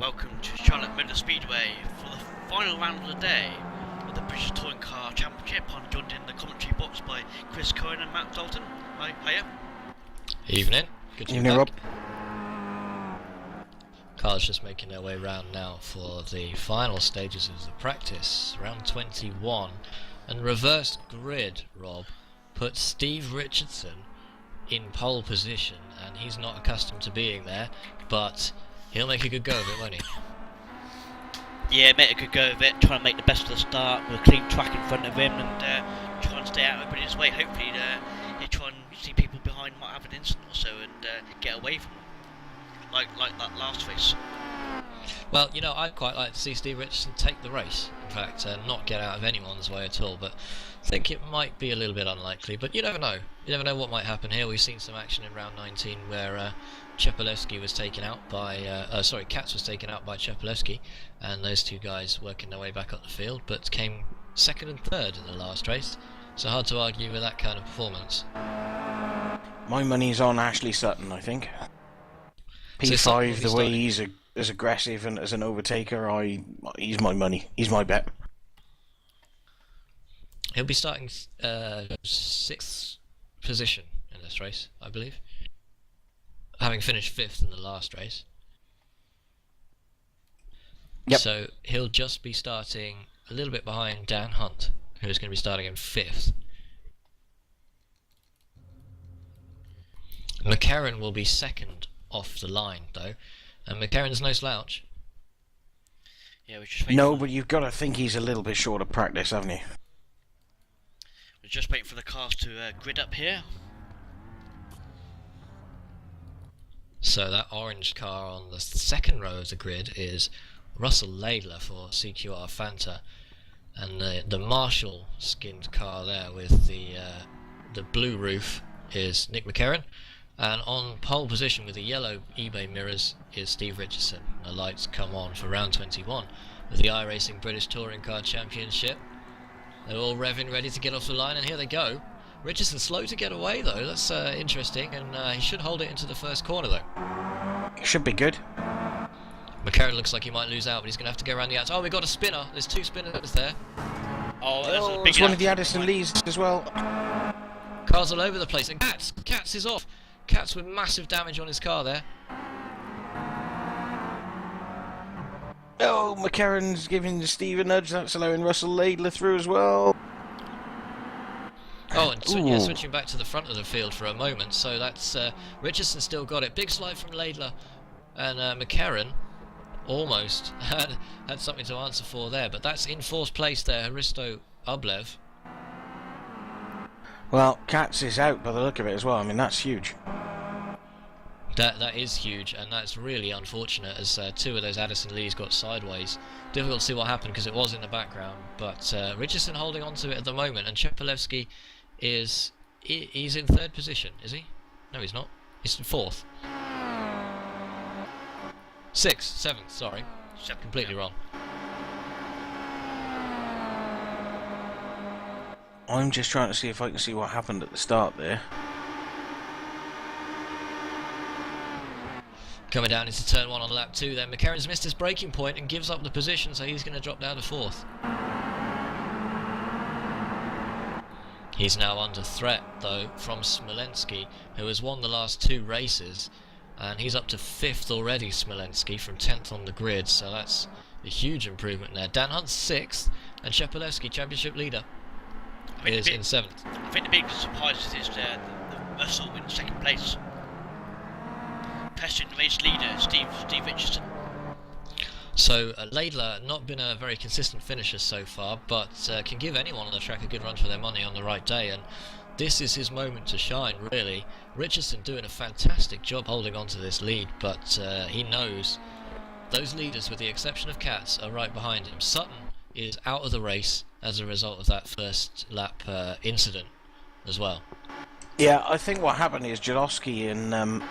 welcome to Charlotte Motor Speedway for the final round of the day of the British Touring Car Championship. I'm joined in the commentary box by Chris Cohen and Matt Dalton. Hiya. Evening. Good to be Evening, back. Rob. Cars just making their way round now for the final stages of the practice, round 21. And reversed grid, Rob, put Steve Richardson in pole position, and he's not accustomed to being there, but he'll make a good go of it, won't he? Yeah, make a good go of it, try and make the best of the start with a clean track in front of him and try and stay out of everybody's way. Hopefully he'll try and see people behind might have an incident or so and get away from them, like that last race. Well, you know, I'd quite like to see Steve Richardson take the race, in fact, and not get out of anyone's way at all, but I think it might be a little bit unlikely, but you never know. You never know what might happen here. We've seen some action in round 19 where Chepelewski was taken out by, Katz was taken out by Chepelewski, and those two guys working their way back up the field, but came second and third in the last race, so hard to argue with that kind of performance. My money's on Ashley Sutton, I think. So P5, the way he's as aggressive and as an overtaker, he's my money. He's my bet. He'll be starting 6th position in this race, I believe, having finished 5th in the last race. Yep. So he'll just be starting a little bit behind Dan Hunt, who's going to be starting in 5th. McCarran will be 2nd off the line, though, and McCarran's no slouch. Yeah, we're just waiting. No, but you've got to think he's a little bit short of practice, haven't you? We're just waiting for the cars to grid up here. So that orange car on the 2nd row of the grid is Russell Laidler for CQR Fanta, and the Marshall skinned car there with the blue roof is Nick McCarran, and on pole position with the yellow eBay mirrors is Steve Richardson. The lights come on for round 21 of the iRacing British Touring Car Championship. They're all revving, ready to get off the line, and here they go. Richardson slow to get away though, that's interesting, and he should hold it into the first corner though. Should be good. McCarran looks like he might lose out, but he's going to have to go around the outside. Oh, we've got a spinner. There's 2 spinners there. Oh, there's It's one of the Addison Lees as well. Cars all over the place, and Katz is off. Katz with massive damage on his car there. Oh, McCarran's giving Steve a nudge. That's allowing Russell Laidler through as well. Oh, and switching back to the front of the field for a moment. So that's Richardson still got it. Big slide from Laidler, and McCarran almost had something to answer for there. But that's in 4th place there, Hristo Ublev. Well, Katz is out by the look of it as well. I mean, that's huge. That is huge, and that's really unfortunate, as 2 of those Addison Lees got sideways. Difficult to see what happened because it was in the background, but Richardson holding on to it at the moment, and Chepelewski he's in 3rd position, is he? No, he's not. He's in 4th. 6th, 7th, sorry. Completely wrong. I'm just trying to see if I can see what happened at the start there. Coming down into turn 1 on lap 2 then. McCarran's missed his braking point and gives up the position, so he's going to drop down to 4th. He's now under threat, though, from Smolensky, who has won the last 2 races, and he's up to 5th already, Smolensky, from 10th on the grid, so that's a huge improvement there. Dan Hunt's 6th, and Chepelewski, championship leader, is in 7th. I think the big surprise is the Russell in 2nd place. Pressing the race leader, Steve Richardson. So Laidler not been a very consistent finisher so far, but can give anyone on the track a good run for their money on the right day, and this is his moment to shine, really. Richardson doing a fantastic job holding on to this lead, but he knows those leaders, with the exception of Katz, are right behind him. Sutton is out of the race as a result of that first lap incident as well. Yeah, I think what happened is Jadowski and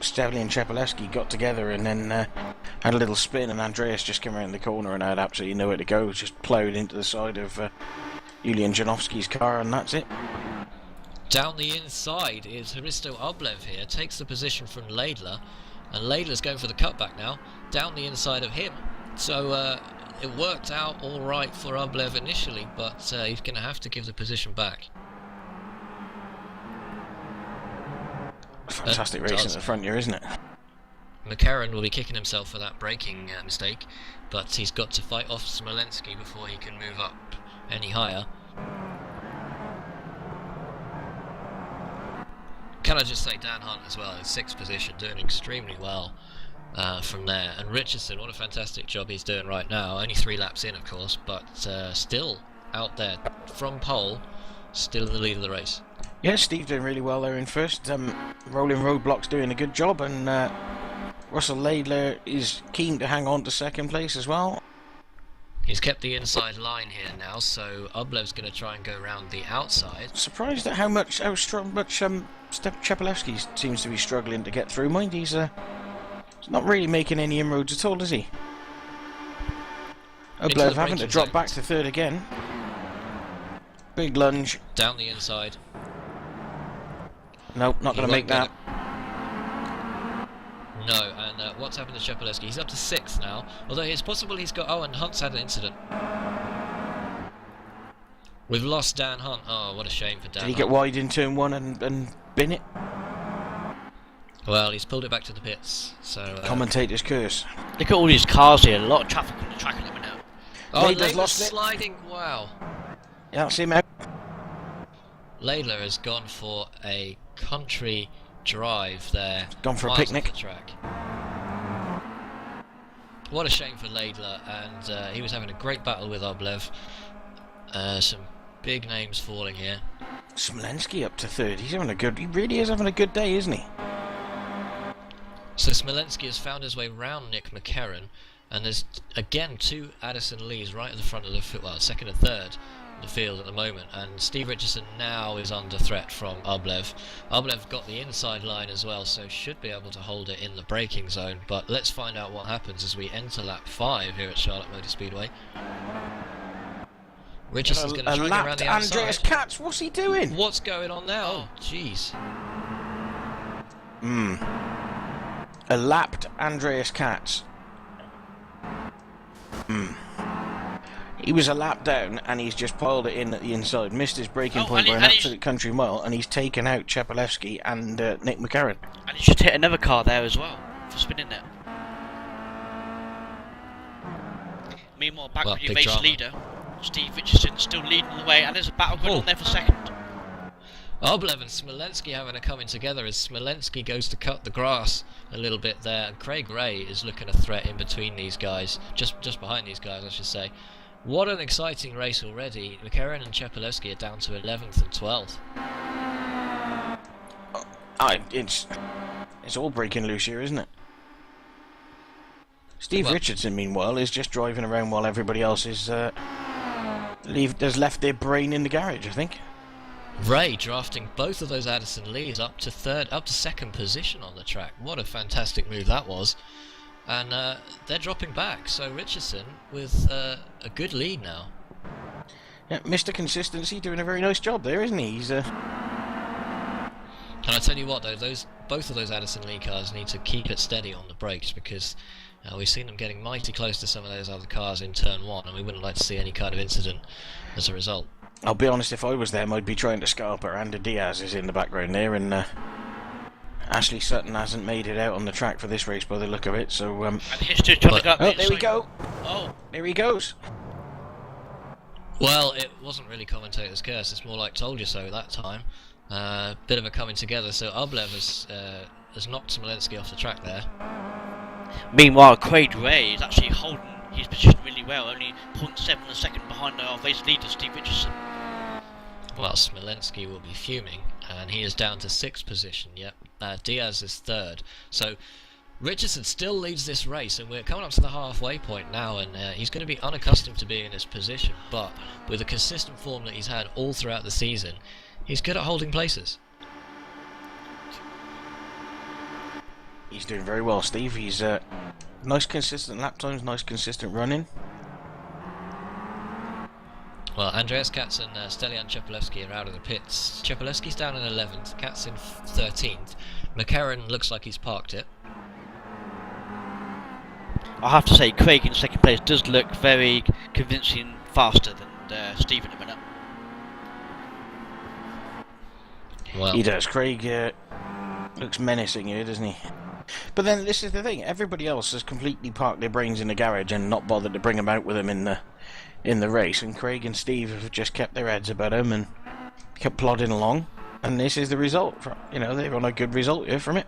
Stavley and Chepelewski got together and then had a little spin, and Andreas just came around the corner and had absolutely nowhere to go. Just ploughed into the side of Julian Janowski's car, and that's it. Down the inside is Hristo Ublev here, takes the position from Laidler, and Laidler's going for the cutback now. down the inside of him. So it worked out all right for Ublev initially, but he's going to have to give the position back. Fantastic racing at the front here, isn't it? McCarran will be kicking himself for that braking mistake, but he's got to fight off Smolensky before he can move up any higher. Can I just say Dan Hunt as well in 6th position, doing extremely well from there. And Richardson, what a fantastic job he's doing right now. Only 3 laps in, of course, but still out there from pole, still in the lead of the race. Yeah, Steve doing really well there in first. Rolling Roadblock's doing a good job, and Russell Laidler is keen to hang on to 2nd place as well. He's kept the inside line here now, so Ublev's going to try and go around the outside. Surprised at how strong Chepelewski seems to be struggling to get through. Mind, he's not really making any inroads at all, is he? Ublev having to drop back to 3rd again. Big lunge. Down the inside. Nope, not going to make that. No, and what's happened to Chepelewski? He's up to 6th now, although it's possible he's got... Oh, and Hunt's had an incident. We've lost Dan Hunt. Oh, what a shame for Dan Hunt. Did he get wide in turn 1 and bin it? Well, he's pulled it back to the pits, so... Commentator's curse. Look at all these cars here, a lot of traffic on the track at the minute. Oh, Laidler's lost it. Sliding, wow. Yeah, that's him out. Laidler has gone for a country drive there. Gone for a miles picnic. off the track. What a shame for Laidler, and he was having a great battle with Ublev. Some big names falling here. Smolensky up to 3rd. He really is having a good day, isn't he? So Smolensky has found his way round Nick McCarran, and there's again 2 Addison Lees right at the front of the field, well, 2nd and 3rd in the field at the moment, and Steve Richardson now is under threat from Ublev. Ublev got the inside line as well, so should be able to hold it in the braking zone, but let's find out what happens as we enter lap 5 here at Charlotte Motor Speedway. Richardson's going to try and go around the outside. Andreas Katz, what's he doing? What's going on now? Oh, jeez. A lapped Andreas Katz. He was a lap down and he's just piled it in at the inside, missed his braking point by an absolute country mile, and he's taken out Chepelewski and Nick McCarran. And he just hit another car there as well for spinning it. Meanwhile, back with your race leader, Steve Richardson, still leading the way, and there's a battle going on there for 2nd. Ublev and Smolensky having a coming together as Smolensky goes to cut the grass a little bit there, and Craig Ray is looking a threat in between these guys, just behind these guys I should say. What an exciting race already. McCarran and Chepelewski are down to 11th and 12th. It's all breaking loose here, isn't it? Steve Richardson, meanwhile, is just driving around while everybody else is has left their brain in the garage, I think. Ray drafting both of those Addison Lees up to 2nd position on the track. What a fantastic move that was. And they're dropping back, so Richardson with a good lead now. Yeah, Mr. Consistency doing a very nice job there, isn't he? He's And I tell you what though, both of those Addison Lee cars need to keep it steady on the brakes, because we've seen them getting mighty close to some of those other cars in turn 1, and we wouldn't like to see any kind of incident as a result. I'll be honest, if I was them, I'd be trying to Scarpa. Andy Diaz is in the background there, and Ashley Sutton hasn't made it out on the track for this race by the look of it, so... and history's trying to go up oh, there we go! Oh, there he goes! Well, it wasn't really commentator's curse, it's more like told you so that time. Bit of a coming together, so Ublev has knocked Smolensky off the track there. Meanwhile, Craig Ray is actually holding his position really well, only 0.7 a second behind our race leader, Steve Richardson. Well, Smolensky will be fuming, and he is down to 6th position, yep. Diaz is 3rd. So Richardson still leads this race, and we're coming up to the halfway point now, and he's going to be unaccustomed to being in this position, but with the consistent form that he's had all throughout the season, he's good at holding places. He's doing very well, Steve. He's nice consistent lap times, nice consistent running. Well, Andreas Katz and Stelian Chepelewski are out of the pits. Chepelewski's down in 11th, Katz in 13th. McCarran looks like he's parked it. I have to say, Craig in second place does look very convincing faster than Steve in a minute. Well, He does. Craig looks menacing here, doesn't he? But then this is the thing: everybody else has completely parked their brains in the garage and not bothered to bring them out with them in the race. And Craig and Steve have just kept their heads about him and kept plodding along. And this is the result. They're on a good result here from it.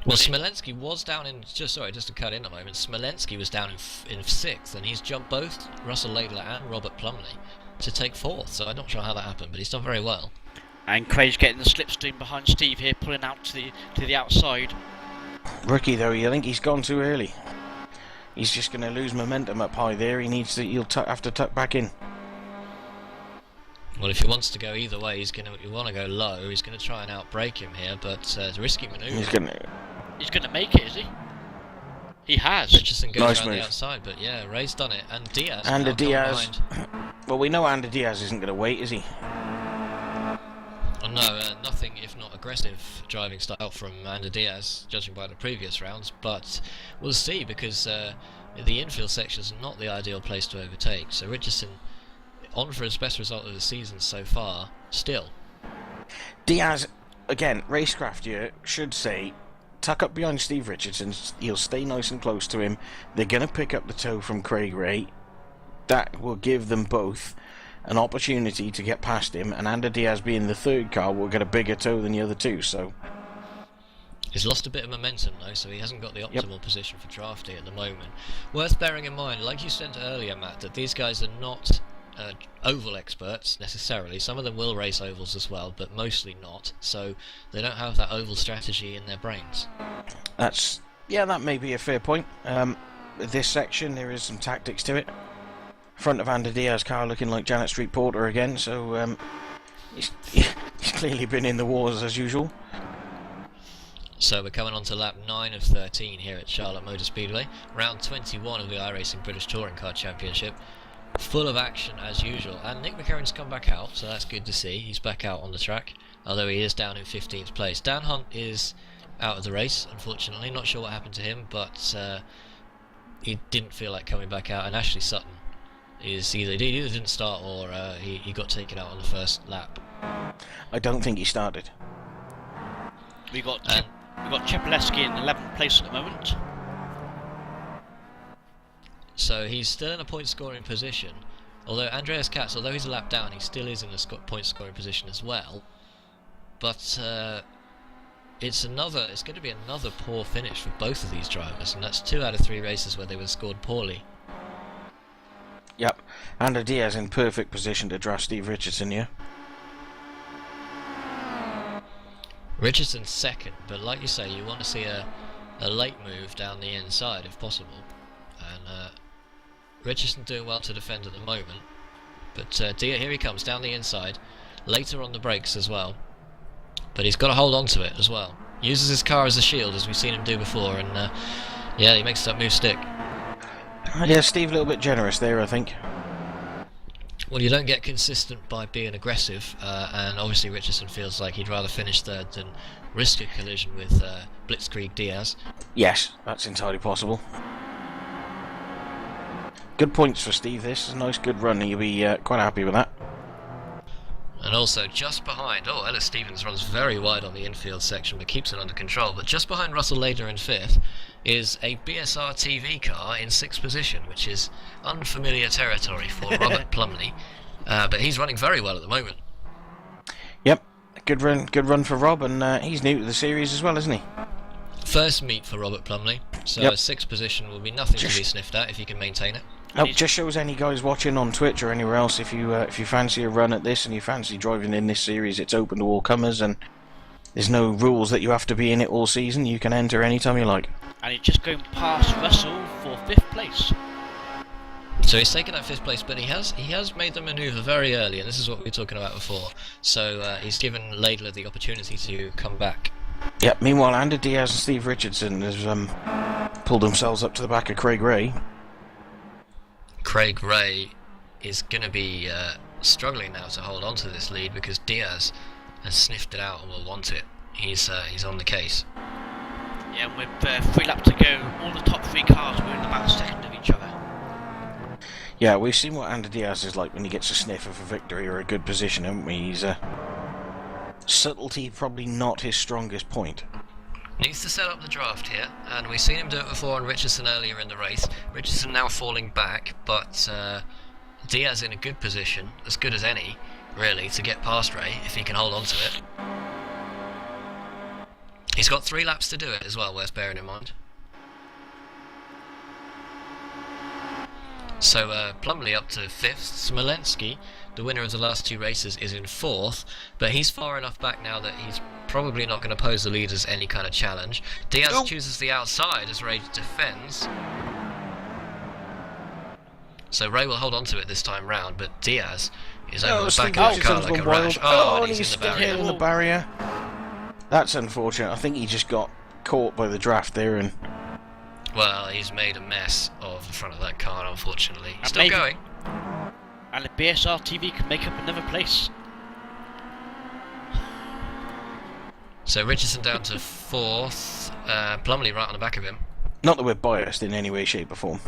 well, Smolensky was down in just to cut in a moment. Smolensky was down in 6th, and he's jumped both Russell Laidler and Robert Plumley to take 4th. So I'm not sure how that happened, but he's done very well. And Craig's getting the slipstream behind Steve here, pulling out to the outside. Ricky, though, I think he's gone too early. He's just going to lose momentum up high there. He'll have to tuck back in. Well, if he wants to go either way, he want to go low. He's going to try and outbrake him here, but it's a risky manoeuvre. He's going to make it, is he? He has. Richardson goes Nice around move. the outside, but yeah, Ray's done it, and Diaz. Andy now coming Diaz. behind. Well, we know Andy Diaz isn't going to wait, is he? Oh, no, nothing if not aggressive driving style from Andy Diaz, judging by the previous rounds, but we'll see, because the infield section is not the ideal place to overtake. So Richardson, on for his best result of the season so far, still. Diaz, again, racecraft here, should say, tuck up behind Steve Richardson. He'll stay nice and close to him. They're going to pick up the toe from Craig Ray. That will give them both an opportunity to get past him, and Andy Diaz being the third car will get a bigger toe than the other two, so... He's lost a bit of momentum though, so he hasn't got the optimal position for drafting at the moment. Worth bearing in mind, like you said earlier, Matt, that these guys are not oval experts necessarily. Some of them will race ovals as well, but mostly not, so they don't have that oval strategy in their brains. That may be a fair point. This section, there is some tactics to it. Front of Andy Diaz's car looking like Janet Street Porter again, so he's clearly been in the wars as usual. So we're coming on to lap 9 of 13 here at Charlotte Motor Speedway, round 21 of the iRacing British Touring Car Championship. Full of action as usual, and Nick McCarron's come back out, so that's good to see. He's back out on the track, although he is down in 15th place. Dan Hunt is out of the race, unfortunately. Not sure what happened to him, but he didn't feel like coming back out, and Ashley Sutton is either didn't start or he got taken out on the first lap. I don't think he started. We got Chepeleski in 11th place at the moment. So he's still in a point scoring position. Although Andreas Katz, although he's a lap down, he still is in a point scoring position as well. But it's going to be another poor finish for both of these drivers, and that's 2 out of 3 races where they were scored poorly. Yep, Andy Diaz in perfect position to draft Steve Richardson here. Richardson's second, but like you say, you want to see a late move down the inside if possible. And Richardson doing well to defend at the moment, but here he comes down the inside, later on the brakes as well. But he's got to hold on to it as well. Uses his car as a shield, as we've seen him do before, and yeah, he makes that move stick. Yeah, Steve a little bit generous there, I think. Well, you don't get consistent by being aggressive, and obviously Richardson feels like he'd rather finish third than risk a collision with Blitzkrieg Diaz. Yes, that's entirely possible. Good points for Steve. This is a nice, good run. He'll be quite happy with that. And also just behind, Ellis Stevens runs very wide on the infield section but keeps it under control, but just behind Russell Lader in 5th is a BSR TV car in 6th position, which is unfamiliar territory for Robert Plumley, but he's running very well at the moment. Yep, good run for Rob, and he's new to the series as well, isn't he? First meet for Robert Plumley, so Yep. 6th position will be nothing to be sniffed at if he can maintain it. Oh, just shows any guys watching on Twitch or anywhere else, if you fancy a run at this and you fancy driving in this series, it's open to all comers, and there's no rules that you have to be in it all season. You can enter anytime you like. And he's just going past Russell for 5th place. So he's taken that 5th place, but he has made the manoeuvre very early, and this is what we were talking about before. So he's given Laidler the opportunity to come back. Yep. Meanwhile, Andy Diaz and Steve Richardson has pulled themselves up to the back of Craig Ray. Craig Ray is going to be struggling now to hold on to this lead because Diaz has sniffed it out and will want it. He's on the case. Yeah, and with 3 laps to go, all the top 3 cars were in about a second of each other. Yeah, we've seen what Andy Diaz is like when he gets a sniff of a victory or a good position, haven't we? He's subtlety probably not his strongest point. Needs to set up the draft here, and we've seen him do it before on Richardson earlier in the race. Richardson now falling back, but Diaz in a good position, as good as any, really, to get past Ray, if he can hold on to it. He's got 3 laps to do it as well, worth bearing in mind. So Plumley up to 5th. Smolensky, the winner of the last 2 races, is in 4th, but he's far enough back now that he's probably not going to pose the leaders any kind of challenge. Diaz chooses the outside as Ray defends. So Ray will hold on to it this time round, but Diaz is over the back of the car like a rash. Oh, and he's in the barrier. That's unfortunate. I think he just got caught by the draft there, and well, he's made a mess of the front of that car, unfortunately. Still going. And the BSR TV can make up another place. So Richardson down to 4th, Plumley right on the back of him. Not that we're biased in any way, shape or form.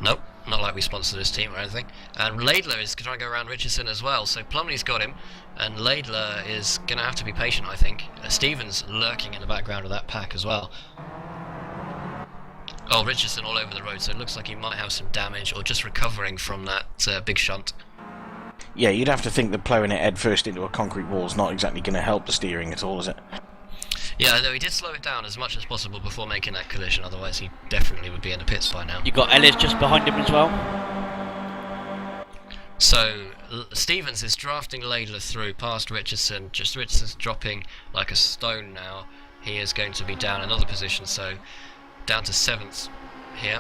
Nope, not like we sponsor this team or anything. And Laidler is trying to go around Richardson as well, so Plumley's got him, and Laidler is going to have to be patient, I think. Stevens lurking in the background of that pack as well. Oh, Richardson all over the road, so it looks like he might have some damage or just recovering from that big shunt. Yeah, you'd have to think that ploughing it head first into a concrete wall is not exactly going to help the steering at all, is it? Yeah, though he did slow it down as much as possible before making that collision, otherwise he definitely would be in the pits by now. You got Ellis just behind him as well. So Stevens is drafting Laidler through past Richardson. Just Richardson's dropping like a stone now. He is going to be down another position, so down to 7th here.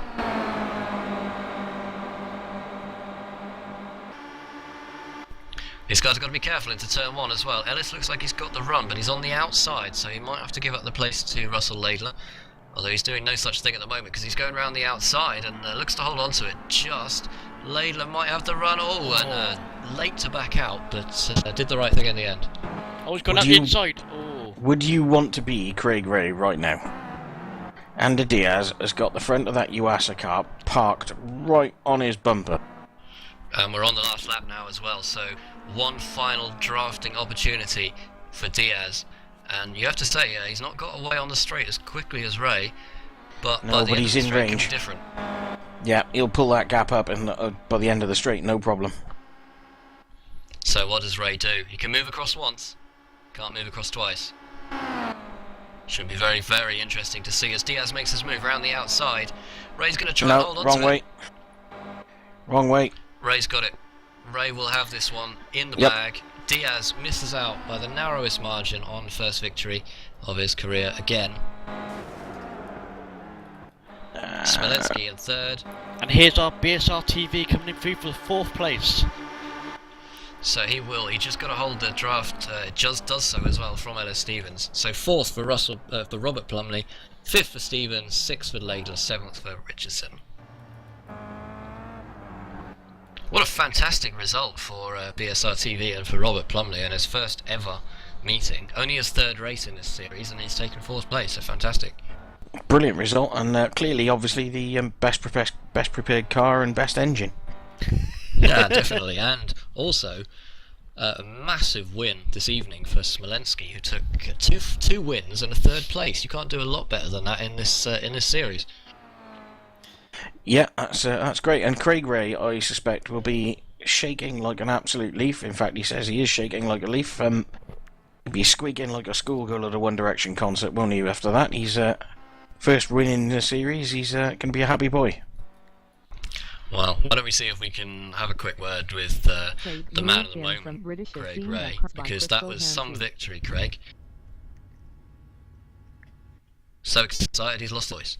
This guy's got to be careful into turn 1 as well. Ellis looks like he's got the run, but he's on the outside, so he might have to give up the place to Russell Laidler. Although he's doing no such thing at the moment because he's going around the outside and looks to hold on to it just. Laidler might have the run. And late to back out, but did the right thing in the end. Oh, he's gone out the inside. Oh. Would you want to be Craig Ray right now? Andy Diaz has got the front of that Yuasa car parked right on his bumper. And we're on the last lap now as well, so one final drafting opportunity for Diaz. And you have to say, he's not got away on the straight as quickly as Ray, but no, but he's in range. Different. Yeah, he'll pull that gap up and by the end of the straight, no problem. So what does Ray do? He can move across once, can't move across twice. Should be very, very interesting to see as Diaz makes his move around the outside. Ray's going to try and hold on to it. Wrong way. Wrong way. Ray's got it. Ray will have this one in the bag. Diaz misses out by the narrowest margin on first victory of his career again. Smolensky in 3rd. And here's our BSR TV coming in through for the 4th place. So he just got to hold the draft, it just does so as well from Ellis Stevens. So 4th for Robert Plumley, 5th for Stevens, 6th for Laidler, 7th for Richardson. What a fantastic result for BSR TV and for Robert Plumley in his first ever meeting. Only his 3rd race in this series, and he's taken 4th place, so fantastic. Brilliant result, and clearly, obviously, the best prepared car and best engine. Yeah, definitely, and also a massive win this evening for Smolensky, who took two wins and a 3rd place. You can't do a lot better than that in this series. Yeah, that's great. And Craig Ray, I suspect, will be shaking like an absolute leaf. In fact, he says he is shaking like a leaf. He'll be squeaking like a schoolgirl at a One Direction concert, won't he? After that, he's first win in the series. He's going to be a happy boy. Well, why don't we see if we can have a quick word with the man of the moment, Craig Ray, because that was some victory, Craig. So excited he's lost voice.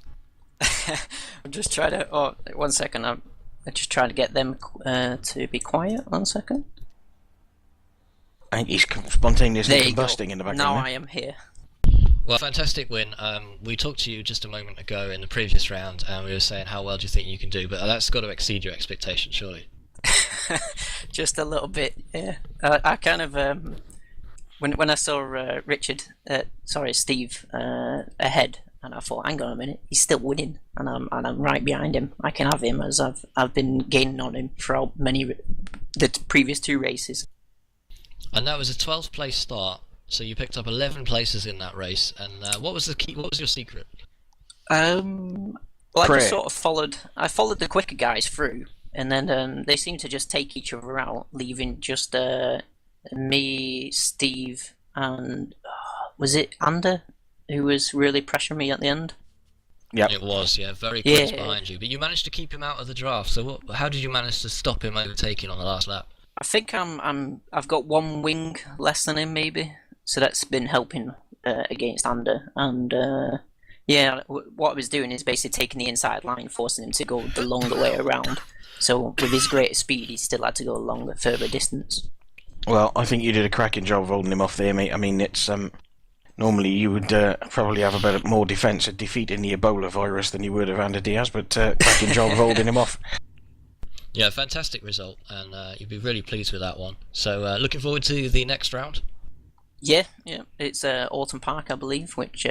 I'm just trying to. Oh, 1 second. I'm just trying to get them to be quiet. 1 second. I think he's spontaneously combusting in the background. Now I am here. Well, fantastic win. We talked to you just a moment ago in the previous round, and we were saying how well do you think you can do, but that's got to exceed your expectations, surely. Just a little bit, yeah. I kind of when I saw Steve ahead, and I thought, hang on a minute, he's still winning, and I'm right behind him. I can have him, as I've been gaining on him throughout the previous 2 races. And that was a 12th place start, so you picked up 11 places in that race. And what was the key? What was your secret? Well, I just sort of followed the quicker guys through, and then they seemed to just take each other out, leaving just me, Steve, and was it Ander who was really pressuring me at the end? Yeah, it was. Yeah, very close behind you, but you managed to keep him out of the draft. So how did you manage to stop him overtaking on the last lap? I think I've got 1 wing less than him, maybe, so that's been helping against Ander. And what I was doing is basically taking the inside line, forcing him to go the longer way around. So with his greater speed, he still had to go a further distance. Well, I think you did a cracking job of holding him off there, mate. I mean, it's normally you would probably have a more defence at defeating the Ebola virus than you would of Ander Diaz, but cracking job of holding him off. Yeah, fantastic result, and you'd be really pleased with that one. So, looking forward to the next round? Yeah, it's Autumn Park, I believe, which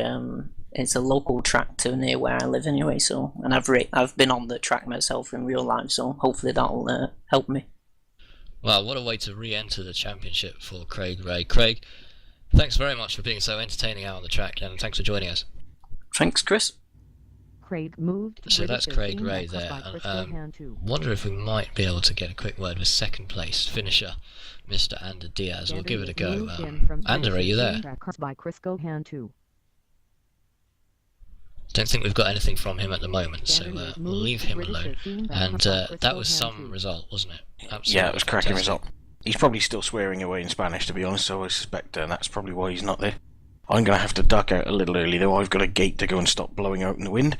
it's a local track to near where I live anyway. So, and I've been on the track myself in real life, so hopefully that'll help me. Well, what a way to re-enter the championship for Craig Ray. Craig, thanks very much for being so entertaining out on the track, and thanks for joining us. Thanks, Chris. Craig moved. So that's Craig Ray there. Wonder if we might be able to get a quick word with second place finisher, Mr. Ander Diaz. We'll give it a go. Ander, are you there? Don't think we've got anything from him at the moment, so we'll leave him alone. And that was some result, wasn't it? Absolutely. Yeah, it was a cracking result. He's probably still swearing away in Spanish, to be honest, so I suspect that's probably why he's not there. I'm going to have to duck out a little early, though. I've got a gate to go and stop blowing out in the wind.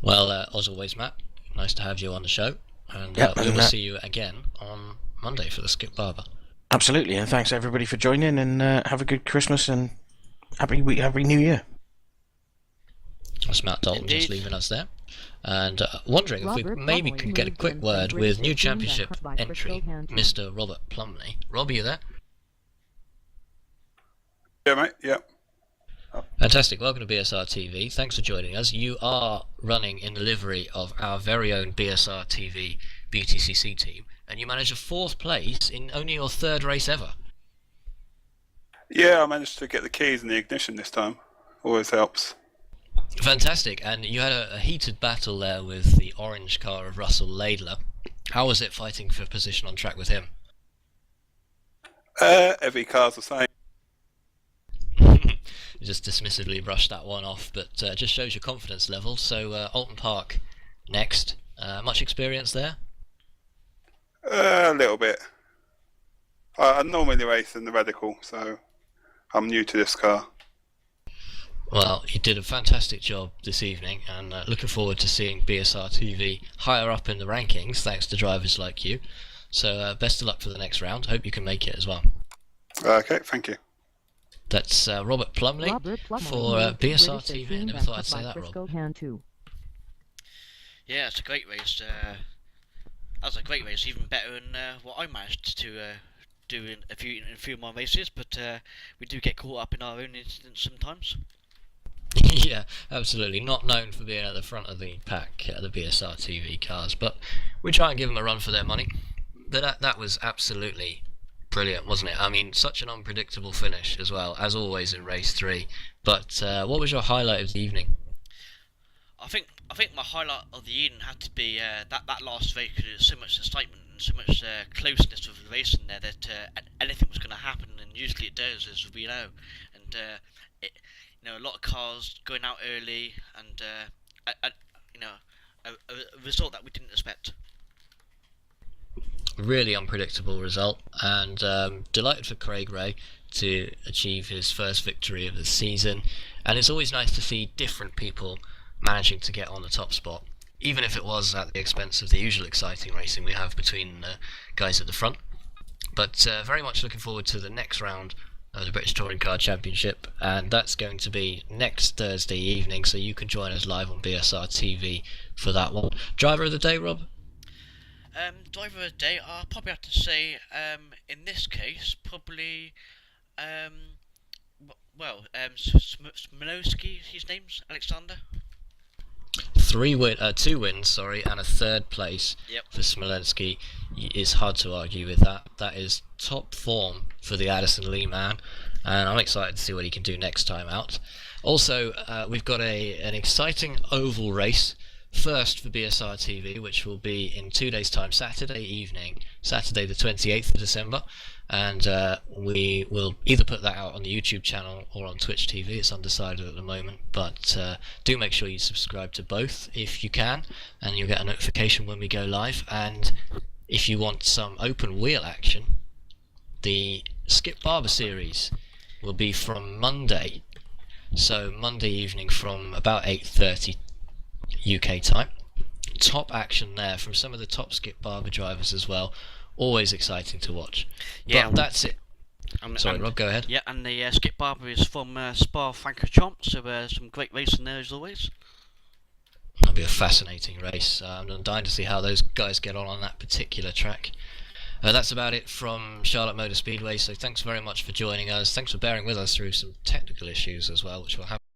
Well, as always, Matt, nice to have you on the show. And we will see you again on Monday for the Skip Barber. Absolutely, and thanks everybody for joining, and have a good Christmas and happy New Year. That's Matt Dalton just leaving us there. And wondering if we maybe could get a quick word with new championship entry, Mr. Robert Plumley. Rob, are you there? Yeah, mate, yeah. Fantastic. Welcome to BSR TV. Thanks for joining us. You are running in the livery of our very own BSR TV BTCC team, and you managed a 4th place in only your 3rd race ever. Yeah, I managed to get the keys and the ignition this time. Always helps. Fantastic. And you had a heated battle there with the orange car of Russell Laidler. How was it fighting for position on track with him? Every car's the same. You just dismissively brushed that one off, but just shows your confidence level. So Alton Park next. Much experience there? A little bit. I normally race in the Radical, so I'm new to this car. Well, you did a fantastic job this evening, and looking forward to seeing BSR TV higher up in the rankings, thanks to drivers like you. So best of luck for the next round. Hope you can make it as well. Okay, thank you. That's Robert Plumley for BSR TV. I never thought I'd say that, Rob. Yeah, it's a great race. That was a great race, even better than what I managed to do in a few more races. But we do get caught up in our own incidents sometimes. Yeah, absolutely. Not known for being at the front of the pack, the BSR TV cars, but we try and give them a run for their money. But that was absolutely brilliant, wasn't it? I mean, such an unpredictable finish as well, as always in race 3. But what was your highlight of the evening? I think my highlight of the evening had to be that last race, because there's so much excitement and so much closeness of the race in there that anything was going to happen, and usually it does, as we know. And a lot of cars going out early, and a result that we didn't expect. Really unpredictable result, and delighted for Craig Ray to achieve his first victory of the season. And it's always nice to see different people managing to get on the top spot, even if it was at the expense of the usual exciting racing we have between the guys at the front. But very much looking forward to the next round of the British Touring Car Championship, and that's going to be next Thursday evening, so you can join us live on BSR TV for that one. Driver of the day, Rob? Driver of the day, I'll probably have to say, in this case, probably Smolowski, his name's Alexander. 2 wins, sorry, and a 3rd place Yep. for Smolenski. It's hard to argue with that. That is top form for the Addison Lee man, and I'm excited to see what he can do next time out. Also, we've got an exciting oval race, first for BSR TV, which will be in 2 days' time, Saturday evening, Saturday the 28th of December, and we will either put that out on the YouTube channel or on Twitch TV. It's undecided at the moment, but do make sure you subscribe to both if you can, and you'll get a notification when we go live. And if you want some open wheel action, the Skip Barber series will be from Monday, so Monday evening from about 8:30 UK time. Top action there from some of the top Skip Barber drivers as well. Always exciting to watch. Yeah. But that's it. Sorry, Rob, go ahead. Yeah, and the Skip Barber is from Spa-Francorchamps, so some great racing there as always. That'll be a fascinating race. I'm dying to see how those guys get on that particular track. That's about it from Charlotte Motor Speedway, so thanks very much for joining us. Thanks for bearing with us through some technical issues as well, which we'll have